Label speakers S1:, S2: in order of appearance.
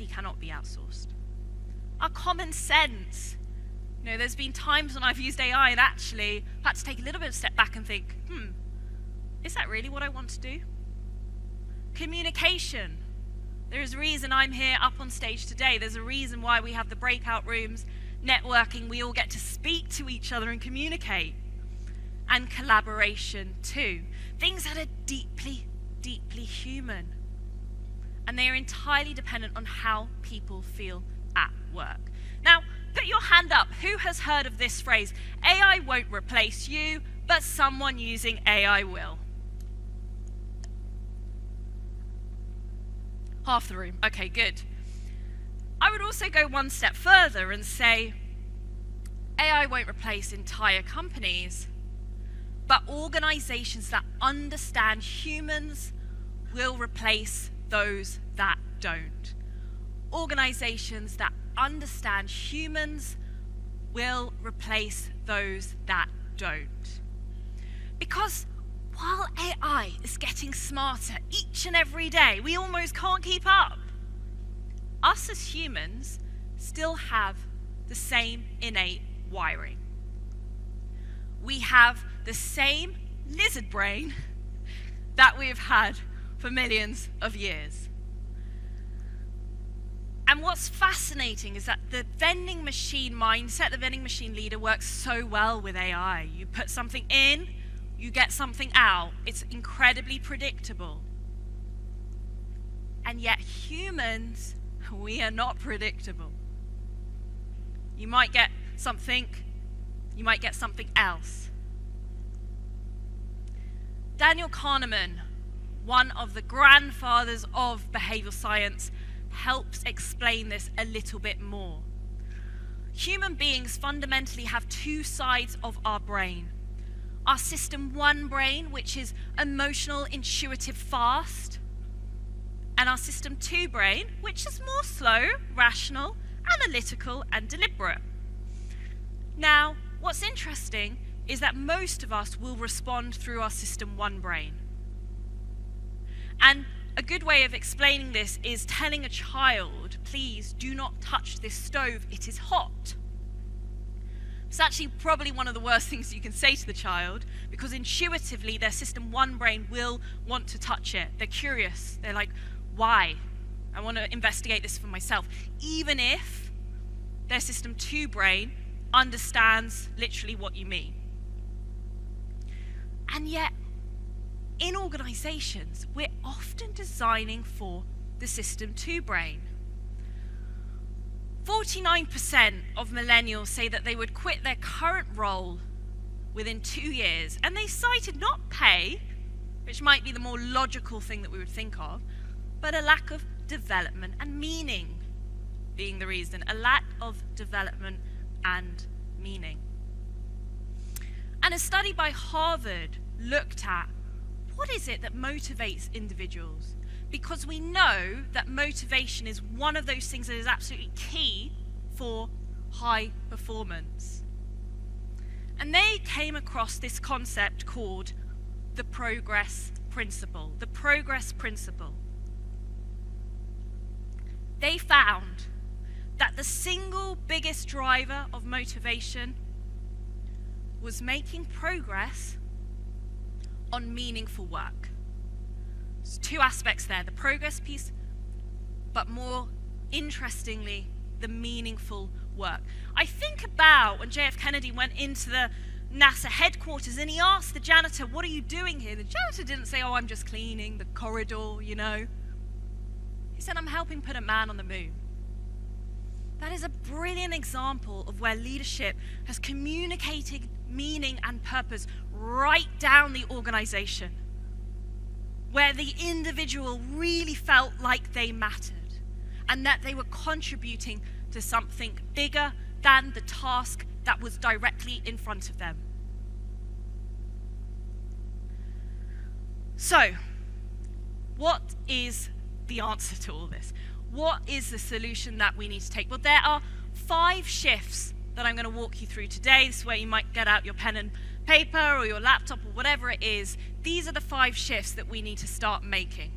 S1: cannot be outsourced. Our common sense. There's been times when I've used AI and actually had to take a little bit of a step back and think, is that really what I want to do? Communication. There is a reason I'm here up on stage today. There's a reason why we have the breakout rooms, networking, we all get to speak to each other and communicate. And collaboration too. Things that are deeply, deeply human. And they are entirely dependent on how people feel at work. Now, put your hand up. Who has heard of this phrase? AI won't replace you, but someone using AI will. Half the room. Okay, good. I would also go one step further and say AI won't replace entire companies, but organizations that understand humans will replace those that don't. Organizations that understand humans will replace those that don't. Because while AI is getting smarter each and every day, we almost can't keep up. Us as humans still have the same innate wiring. We have the same lizard brain that we've had for millions of years. And what's fascinating is that the vending machine mindset, the vending machine leader, works so well with AI. You put something in, you get something out. It's incredibly predictable. And yet humans, we are not predictable. You might get something, you might get something else. Daniel Kahneman, one of the grandfathers of behavioral science, helps explain this a little bit more. Human beings fundamentally have two sides of our brain. Our system 1 brain, which is emotional, intuitive, fast, and our system 2 brain, which is more slow, rational, analytical, and deliberate. Now, what's interesting is that most of us will respond through our system 1 brain. And a good way of explaining this is telling a child, please do not touch this stove, it is hot. It's actually probably one of the worst things you can say to the child, because intuitively their system 1 brain will want to touch it. They're curious. They're like, why? I want to investigate this for myself. Even if their system 2 brain understands literally what you mean. And yet, in organizations, we're often designing for the system 2 brain. 49% of millennials say that they would quit their current role within 2 years, and they cited not pay, which might be the more logical thing that we would think of, but a lack of development and meaning being the reason. A lack of development and meaning. And a study by Harvard looked at what is it that motivates individuals? Because we know that motivation is one of those things that is absolutely key for high performance. And they came across this concept called the progress principle. The progress principle. They found that the single biggest driver of motivation was making progress on meaningful work. There's two aspects there, the progress piece, but more interestingly, the meaningful work. I think about when JF Kennedy went into the NASA headquarters and he asked the janitor, what are you doing here? The janitor didn't say, oh, I'm just cleaning the corridor, you know. He said, I'm helping put a man on the moon. That is a brilliant example of where leadership has communicated meaning and purpose right down the organization, where the individual really felt like they mattered and that they were contributing to something bigger than the task that was directly in front of them. So, what is the answer to all this? What is the solution that we need to take? Well, there are 5 shifts that I'm going to walk you through today. This is where you might get out your pen and paper or your laptop or whatever it is. These are the 5 shifts that we need to start making.